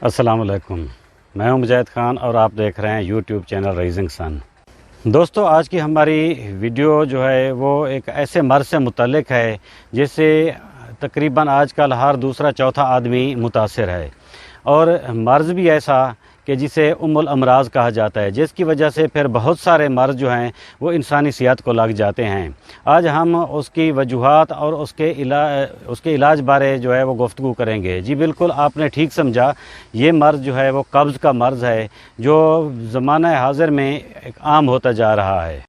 अस्सलाम वालेकुम। मैं हूं मुजाहिद खान और आप देख रहे हैं यूट्यूब चैनल राइजिंग सन। दोस्तों, आज की हमारी वीडियो जो है वो एक ऐसे मर्ज़ से मुतल्लिक है जिससे तकरीबन आजकल हर दूसरा चौथा आदमी मुतासिर है, और मर्ज़ भी ऐसा कि जिसे उम्मुल अमराज़ कहा जाता है, जिसकी वजह से फिर बहुत सारे मर्ज़ जो हैं वो इंसानी सेहत को लग जाते हैं। आज हम उसकी वजूहात और उसके इलाज बारे जो है वो गुफ्तगू करेंगे। जी बिल्कुल, आपने ठीक समझा। ये मर्ज़ जो है वो कब्ज़ का मर्ज़ है जो ज़माना हाज़िर में एक आम होता जा रहा है।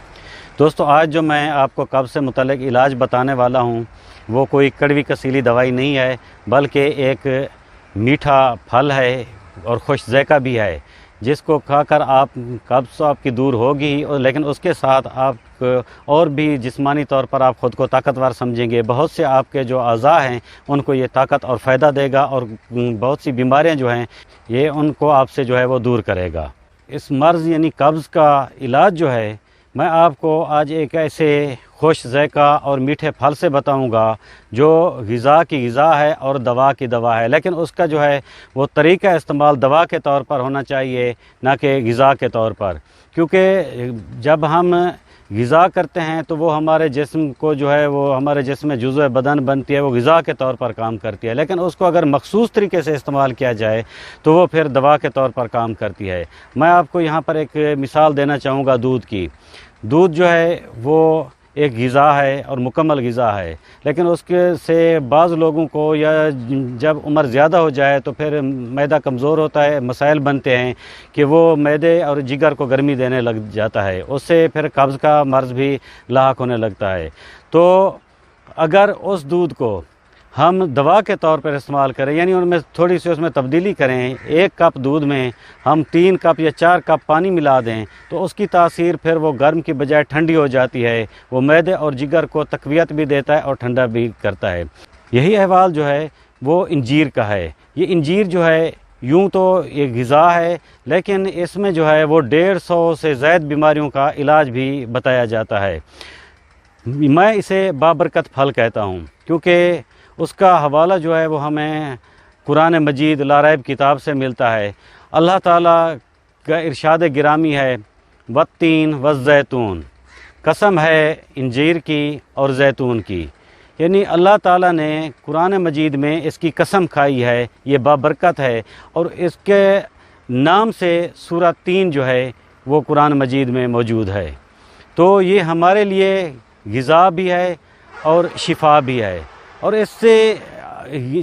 दोस्तों, आज जो मैं आपको कब्ज़ से मुतल्लिक इलाज बताने वाला हूँ वो कोई कड़वी कसीली दवाई नहीं है, बल्कि एक मीठा फल है और खुश ज़ायका भी है, जिसको खाकर आप कब्ज़ तो आपकी दूर होगी ही, लेकिन उसके साथ आप और भी जिस्मानी तौर पर आप ख़ुद को ताकतवर समझेंगे। बहुत से आपके जो अज़ा हैं उनको ये ताकत और फ़ायदा देगा, और बहुत सी बीमारियां जो हैं ये उनको आपसे जो है वो दूर करेगा। इस मर्ज़ यानी कब्ज़ का इलाज जो है मैं आपको आज एक ऐसे खुश ज़ायका और मीठे फल से बताऊंगा जो ग़िज़ा की ग़िज़ा है और दवा की दवा है, लेकिन उसका जो है वो तरीक़ा इस्तेमाल दवा के तौर पर होना चाहिए, ना कि ग़िज़ा के तौर पर। क्योंकि जब हम ग़िज़ा करते हैं तो वो हमारे जिस्म को जो है वो हमारे जिस्म में जुज़्व बदन बनती है, वो ग़िज़ा के तौर पर काम करती है, लेकिन उसको अगर मखसूस तरीके से इस्तेमाल किया जाए तो वो फिर दवा के तौर पर काम करती है। मैं आपको यहाँ पर एक मिसाल देना चाहूँगा दूध की। दूध जो है वो एक ग़िज़ा है और मुकम्मल ग़िज़ा है, लेकिन उसके से बाज़ लोगों को या जब उम्र ज़्यादा हो जाए तो फिर मैदा कमज़ोर होता है, मसाइल बनते हैं कि वो मैदे और जिगर को गर्मी देने लग जाता है, उससे फिर कब्ज़ का मर्ज़ भी लाहक होने लगता है। तो अगर उस दूध को हम दवा के तौर पर इस्तेमाल करें, यानी उनमें थोड़ी सी उसमें तब्दीली करें, 1 कप दूध में हम 3 कप या 4 कप पानी मिला दें, तो उसकी तासीर फिर वो गर्म की बजाय ठंडी हो जाती है। वो मैदे और जिगर को तक़वियत भी देता है और ठंडा भी करता है। यही अहवाल जो है वो इंजीर का है। ये इंजीर जो है यूँ तो ये ग़िज़ा है, लेकिन इसमें जो है वो 150 से ज़ायद बीमारियों का इलाज भी बताया जाता है। मैं इसे बाबरकत फल कहता हूँ, क्योंकि उसका हवाला जो है वो हमें कुरान मजीद लारैब किताब से मिलता है। अल्लाह ताला का इरशाद गिरामी है, वत्तीन वज़्ज़ैतून, कसम है इंजीर की और जैतून की। यानी अल्लाह ताला ने कुरान मजीद में इसकी कसम खाई है, ये बाबरकत है, और इसके नाम से सूरह 3 जो है वो कुरान मजीद में मौजूद है। तो ये हमारे लिए ग़िज़ा भी है और शिफा भी है, और इससे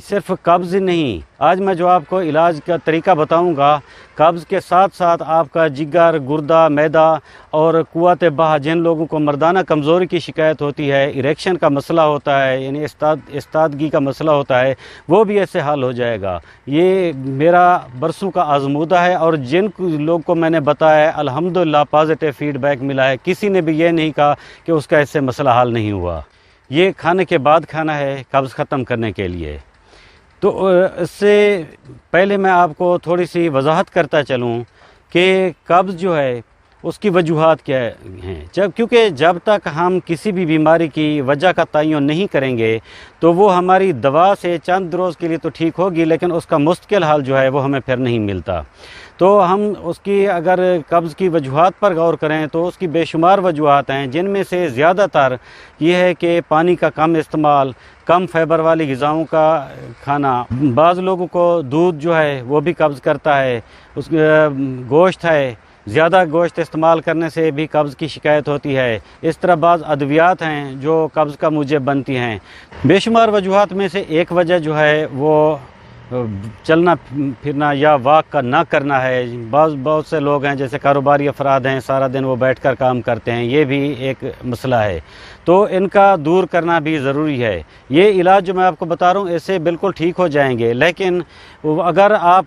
सिर्फ कब्ज़ नहीं, आज मैं जो आपको इलाज का तरीका बताऊंगा, कब्ज़ के साथ साथ आपका जिगर, गुर्दा, मैदा और क़ुव्वत बहा, जिन लोगों को मर्दाना कमज़ोरी की शिकायत होती है, इरेक्शन का मसला होता है, यानी इस्तादगी का मसला होता है, वो भी ऐसे हल हो जाएगा। ये मेरा बरसों का आज़मूदा है, और जिन लोग को मैंने बताया अल्हम्दुलिल्लाह पॉजिटिव फ़ीडबैक मिला है। किसी ने भी ये नहीं कहा कि उसका इससे मसला हल नहीं हुआ। ये खाने के बाद खाना है कब्ज़ ख़त्म करने के लिए। तो इससे पहले मैं आपको थोड़ी सी वजाहत करता चलूँ कि कब्ज़ जो है उसकी वजूहात क्या हैं। क्योंकि जब तक हम किसी भी बीमारी की वजह का तयन नहीं करेंगे तो वो हमारी दवा से चंद रोज़ के लिए तो ठीक होगी, लेकिन उसका मुस्तकिल हल जो है वो हमें फिर नहीं मिलता। तो हम उसकी अगर कब्ज़ की वजूहात पर गौर करें तो उसकी बेशुमार वजूहात हैं, जिनमें से ज़्यादातर ये है कि पानी का कम इस्तेमाल, कम फाइबर वाली ग़िज़ाओं का खाना। बाज़ लोगों को दूध जो है वो भी कब्ज़ करता है, गोश्त है, ज़्यादा गोश्त इस्तेमाल करने से भी कब्ज़ की शिकायत होती है। इस तरह बाज़ अद्वियात हैं जो कब्ज़ का मूजब बनती हैं। बेशुमार वजूहात में से एक वजह जो है वो चलना फिरना या वॉक का ना करना है। बहुत से लोग हैं, जैसे कारोबारी अफराद हैं, सारा दिन वो बैठकर काम करते हैं, ये भी एक मसला है। तो इनका दूर करना भी ज़रूरी है। ये इलाज जो मैं आपको बता रहा हूँ इससे बिल्कुल ठीक हो जाएंगे, लेकिन अगर आप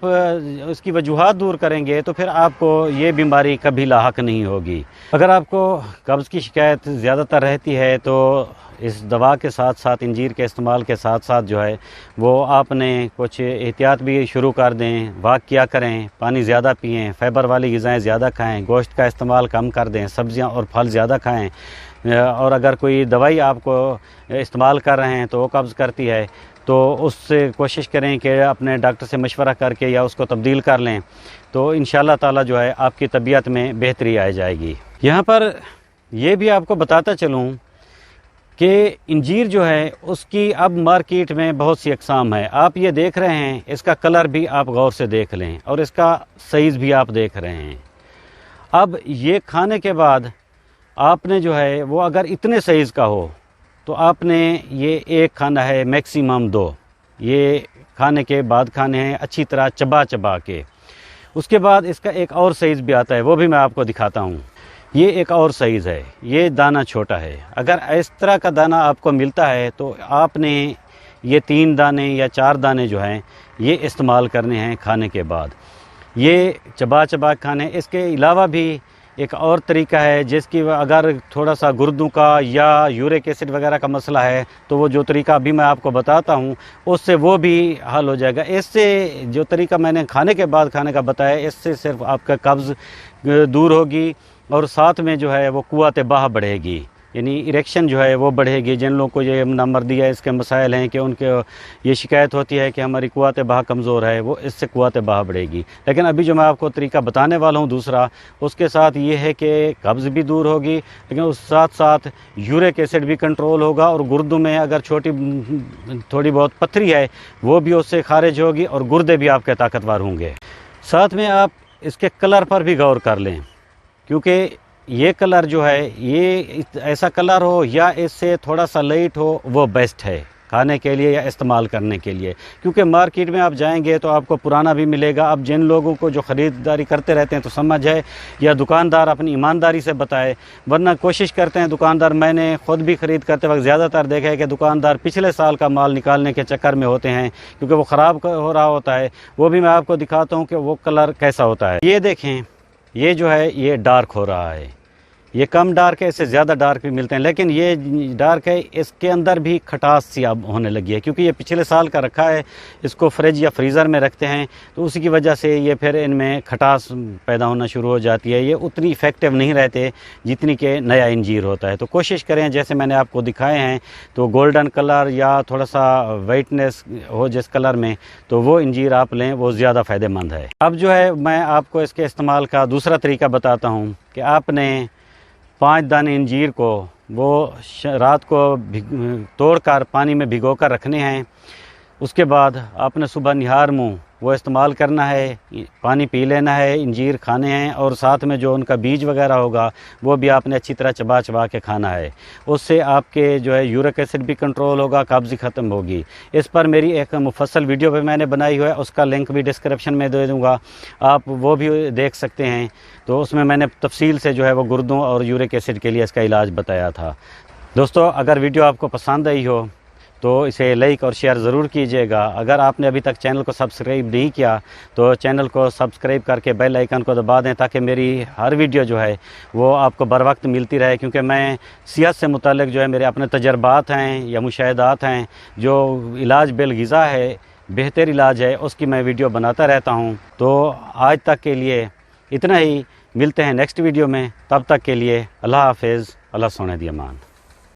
इसकी वजूहात दूर करेंगे तो फिर आपको ये बीमारी कभी लाहक नहीं होगी। अगर आपको कब्ज़ की शिकायत ज़्यादातर रहती है तो इस दवा के साथ साथ, इंजीर के इस्तेमाल के साथ साथ जो है वो आपने कुछ एहतियात भी शुरू कर दें। वॉक किया करें, पानी ज़्यादा पिएँ, फाइबर वाली ग़िज़ाएँ ज़्यादा खाएँ, गोश्त का इस्तेमाल कम कर दें, सब्ज़ियाँ और फल ज़्यादा खाएँ। और अगर कोई दवाई आपको इस्तेमाल कर रहे हैं तो वो कब्ज़ करती है تو اس سے کوشش کریں کہ اپنے ڈاکٹر سے مشورہ کر کے یا اس کو تبدیل کر لیں، تو انشاءاللہ تعالی جو ہے آپ کی طبیعت میں بہتری آ جائے گی۔ یہاں پر یہ بھی آپ کو بتاتا چلوں کہ انجیر جو ہے اس کی اب مارکیٹ میں بہت سی اقسام ہے۔ آپ یہ دیکھ رہے ہیں، اس کا کلر بھی آپ غور سے دیکھ لیں اور اس کا سائز بھی آپ دیکھ رہے ہیں۔ اب یہ کھانے کے بعد آپ نے جو ہے وہ اگر اتنے سائز کا ہو تو آپ نے یہ ایک کھانا ہے، میکسیمم 2 یہ کھانے کے بعد کھانے ہیں اچھی طرح چبا کے۔ اس کے بعد اس کا ایک اور سائز بھی آتا ہے، وہ بھی میں آپ کو دکھاتا ہوں۔ یہ ایک اور سائز ہے، یہ دانہ چھوٹا ہے۔ اگر اس طرح کا دانہ آپ کو ملتا ہے تو آپ نے یہ 3 دانے یا 4 دانے جو ہیں یہ استعمال کرنے ہیں کھانے کے بعد۔ یہ چبا کھانے۔ اس کے علاوہ بھی ایک اور طریقہ ہے جس کی اگر تھوڑا سا گردوں کا یا یورک ایسڈ وغیرہ کا مسئلہ ہے تو وہ جو طریقہ ابھی میں آپ کو بتاتا ہوں اس سے وہ بھی حل ہو جائے گا۔ اس سے جو طریقہ میں نے کھانے کے بعد کھانے کا بتایا، اس سے صرف آپ کا قبض دور ہوگی اور ساتھ میں جو ہے وہ قوت باہ بڑھے گی، یعنی اریکشن جو ہے وہ بڑھے گی۔ جن لوگوں کو یہ نامردی ہے، اس کے مسائل ہیں کہ ان کے یہ شکایت ہوتی ہے کہ ہماری قوت باہ کمزور ہے، وہ اس سے قوت باہ بڑھے گی۔ لیکن ابھی جو میں آپ کو طریقہ بتانے والا ہوں دوسرا، اس کے ساتھ یہ ہے کہ قبض بھی دور ہوگی، لیکن اس ساتھ یورک ایسڈ بھی کنٹرول ہوگا، اور گردوں میں اگر تھوڑی بہت پتھری ہے وہ بھی اس سے خارج ہوگی، اور گردے بھی آپ کے طاقتور ہوں گے۔ ساتھ میں آپ اس کے کلر پر بھی غور کر لیں، کیونکہ یہ کلر جو ہے یہ ایسا کلر ہو یا اس سے تھوڑا سا لائٹ ہو، وہ بیسٹ ہے کھانے کے لیے یا استعمال کرنے کے لیے۔ کیونکہ مارکیٹ میں آپ جائیں گے تو آپ کو پرانا بھی ملے گا۔ اب جن لوگوں کو جو خریداری کرتے رہتے ہیں تو سمجھ ہے یا دکاندار اپنی ایمانداری سے بتائے، ورنہ کوشش کرتے ہیں دکاندار، میں نے خود بھی خرید کرتے وقت زیادہ تر دیکھا ہے کہ دکاندار پچھلے سال کا مال نکالنے کے چکر میں ہوتے ہیں، کیونکہ وہ خراب ہو رہا ہوتا ہے۔ وہ بھی میں آپ کو دکھاتا ہوں کہ وہ کلر کیسا ہوتا ہے۔ یہ دیکھیں، یہ جو ہے یہ ڈارک ہو رہا ہے، یہ کم ڈارک ہے، اس سے زیادہ ڈارک بھی ملتے ہیں، لیکن یہ ڈارک ہے، اس کے اندر بھی کھٹاس سی اب ہونے لگی ہے، کیونکہ یہ پچھلے سال کا رکھا ہے۔ اس کو فریج یا فریزر میں رکھتے ہیں تو اسی کی وجہ سے یہ پھر ان میں کھٹاس پیدا ہونا شروع ہو جاتی ہے۔ یہ اتنی افیکٹو نہیں رہتے جتنی کہ نیا انجیر ہوتا ہے۔ تو کوشش کریں جیسے میں نے آپ کو دکھائے ہیں، تو گولڈن کلر یا تھوڑا سا وائٹنس ہو جس کلر میں، تو وہ انجیر آپ لیں، وہ زیادہ فائدہ مند ہے۔ اب جو ہے میں آپ کو اس کے استعمال کا دوسرا طریقہ بتاتا ہوں کہ آپ نے 5 دانے انجیر کو وہ رات کو توڑ کر پانی میں بھگو کر رکھنے ہیں۔ اس کے بعد آپ نے صبح نہار منہ وہ استعمال کرنا ہے، پانی پی لینا ہے، انجیر کھانے ہیں، اور ساتھ میں جو ان کا بیج وغیرہ ہوگا وہ بھی آپ نے اچھی طرح چبا کے کھانا ہے۔ اس سے آپ کے جو ہے یورک ایسڈ بھی کنٹرول ہوگا، قبض ختم ہوگی۔ اس پر میری ایک مفصل ویڈیو بھی میں نے بنائی ہوئی ہے، اس کا لنک بھی ڈسکرپشن میں دے دوں گا، آپ وہ بھی دیکھ سکتے ہیں۔ تو اس میں نے تفصیل سے جو ہے وہ گردوں اور یورک ایسڈ کے لیے اس کا علاج بتایا تھا۔ دوستو، اگر ویڈیو آپ کو پسند آئی ہو تو اسے لائک اور شیئر ضرور کیجیے گا۔ اگر آپ نے ابھی تک چینل کو سبسکرائب نہیں کیا تو چینل کو سبسکرائب کر کے بیل آئیکن کو دبا دیں، تاکہ میری ہر ویڈیو جو ہے وہ آپ کو بر وقت ملتی رہے، کیونکہ میں صحت سے متعلق جو ہے میرے اپنے تجربات ہیں یا مشاہدات ہیں، جو علاج بالغذا ہے، بہتر علاج ہے، اس کی میں ویڈیو بناتا رہتا ہوں۔ تو آج تک کے لیے اتنا ہی، ملتے ہیں نیکسٹ ویڈیو میں، تب تک کے لیے اللہ حافظ، اللہ سونے دی امان۔